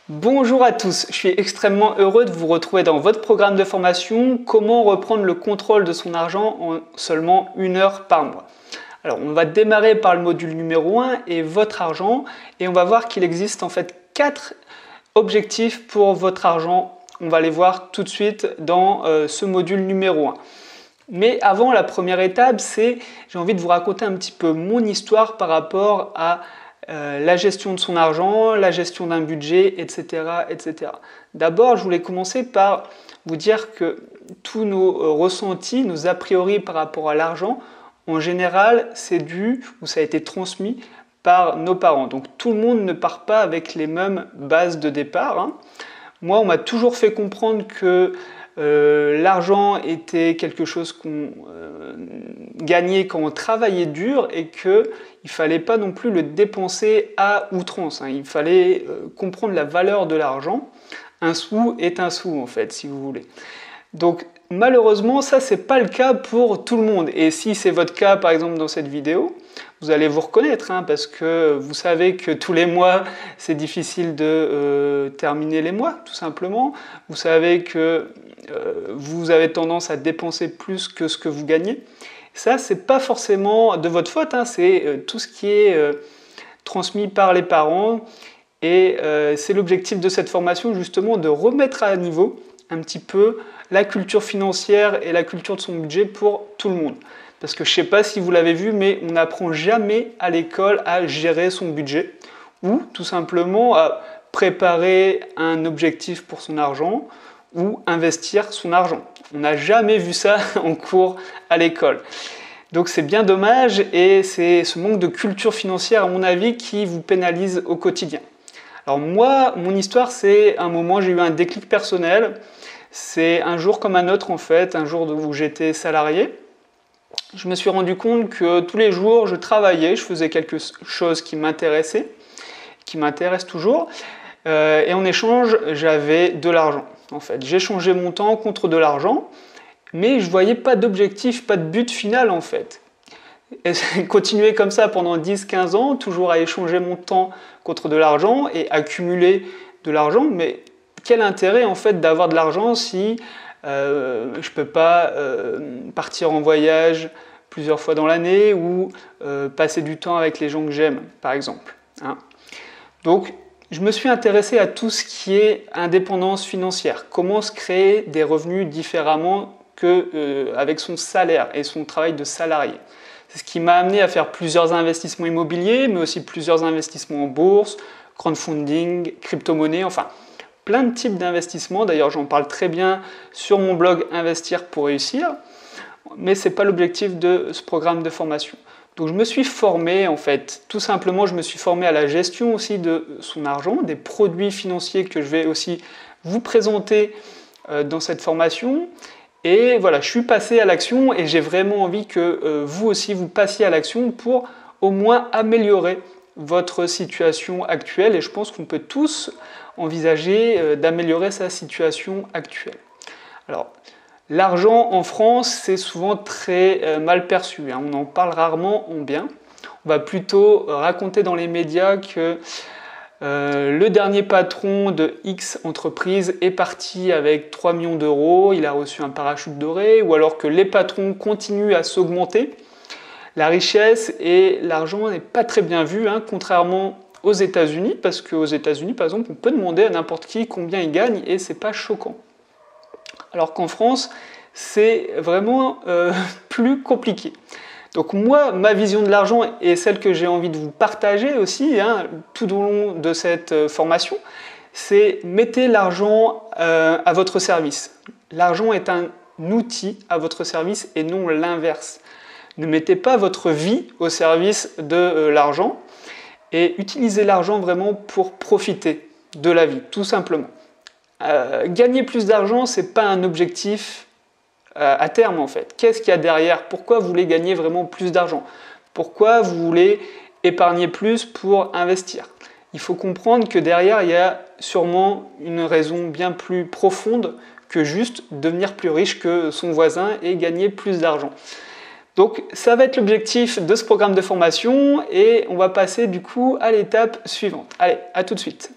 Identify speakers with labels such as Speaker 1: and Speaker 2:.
Speaker 1: Bonjour à tous, je suis extrêmement heureux de vous retrouver dans votre programme de formation Comment reprendre le contrôle de son argent en seulement 1 heure par mois. Alors on va démarrer par le module numéro 1 et votre argent et on va voir qu'il existe en fait 4 objectifs pour votre argent. On va les voir tout de suite dans ce module numéro 1. Mais avant, la première étape, c'est j'ai envie de vous raconter un petit peu mon histoire par rapport à la gestion de son argent, la gestion d'un budget, etc. etc. D'abord, je voulais commencer par vous dire que tous nos ressentis, nos a priori par rapport à l'argent, en général, c'est dû ou ça a été transmis par nos parents. Donc tout le monde ne part pas avec les mêmes bases de départ, hein. Moi, on m'a toujours fait comprendre que l'argent était quelque chose qu'on gagnait quand on travaillait dur et qu'il ne fallait pas non plus le dépenser à outrance, hein. Il fallait comprendre la valeur de l'argent. Un sou est un sou en fait, si vous voulez. Donc malheureusement, ça c'est pas le cas pour tout le monde. Et si c'est votre cas par exemple dans cette vidéo, vous allez vous reconnaître, hein, parce que vous savez que tous les mois c'est difficile de terminer les mois, tout simplement. Vous savez que vous avez tendance à dépenser plus que ce que vous gagnez. Ça, c'est pas forcément de votre faute, hein, c'est tout ce qui est transmis par les parents. Et c'est l'objectif de cette formation, justement, de remettre à niveau un petit peu la culture financière et la culture de son budget pour tout le monde. Parce que je ne sais pas si vous l'avez vu, mais on n'apprend jamais à l'école à gérer son budget ou tout simplement à préparer un objectif pour son argent ou investir son argent. On n'a jamais vu ça en cours à l'école. Donc c'est bien dommage et c'est ce manque de culture financière, à mon avis, qui vous pénalise au quotidien. Alors moi, mon histoire, c'est un moment, j'ai eu un déclic personnel. C'est un jour comme un autre en fait, un jour où j'étais salarié. Je me suis rendu compte que tous les jours, je travaillais, je faisais quelque chose qui m'intéressait, qui m'intéresse toujours. Et en échange, j'avais de l'argent. En fait, j'échangeais mon temps contre de l'argent, mais je ne voyais pas d'objectif, pas de but final en fait. Et continuer comme ça pendant 10-15 ans, toujours à échanger mon temps contre de l'argent et accumuler de l'argent, mais quel intérêt en fait d'avoir de l'argent si je ne peux pas partir en voyage plusieurs fois dans l'année ou passer du temps avec les gens que j'aime, par exemple, hein. Donc, je me suis intéressé à tout ce qui est indépendance financière, comment se créer des revenus différemment qu'avec son salaire et son travail de salarié. C'est ce qui m'a amené à faire plusieurs investissements immobiliers, mais aussi plusieurs investissements en bourse, crowdfunding, crypto-monnaie, enfin plein de types d'investissements. D'ailleurs, j'en parle très bien sur mon blog Investir pour réussir, mais ce n'est pas l'objectif de ce programme de formation. Donc je me suis formé en fait, tout simplement je me suis formé à la gestion aussi de son argent, des produits financiers que je vais aussi vous présenter dans cette formation. Et voilà, je suis passé à l'action et j'ai vraiment envie que vous aussi vous passiez à l'action pour au moins améliorer votre situation actuelle. Et je pense qu'on peut tous envisager d'améliorer sa situation actuelle. Alors, l'argent en France, c'est souvent très mal perçu, hein. On en parle rarement en bien. On va plutôt raconter dans les médias que le dernier patron de X entreprise est parti avec 3 millions d'euros, il a reçu un parachute doré, ou alors que les patrons continuent à s'augmenter. La richesse et l'argent n'est pas très bien vu, hein, contrairement aux États-Unis, parce qu'aux États-Unis, par exemple, on peut demander à n'importe qui combien il gagne et c'est pas choquant. Alors qu'en France, c'est vraiment plus compliqué. Donc moi, ma vision de l'argent est celle que j'ai envie de vous partager aussi, hein, tout au long de cette formation, c'est mettez l'argent à votre service. L'argent est un outil à votre service et non l'inverse. Ne mettez pas votre vie au service de l'argent et utilisez l'argent vraiment pour profiter de la vie, tout simplement. Gagner plus d'argent, ce n'est pas un objectif à terme en fait. Qu'est-ce qu'il y a derrière? Pourquoi vous voulez gagner vraiment plus d'argent? Pourquoi vous voulez épargner plus pour investir? Il faut comprendre que derrière, il y a sûrement une raison bien plus profonde que juste devenir plus riche que son voisin et gagner plus d'argent. Donc ça va être l'objectif de ce programme de formation et on va passer du coup à l'étape suivante. Allez, à tout de suite.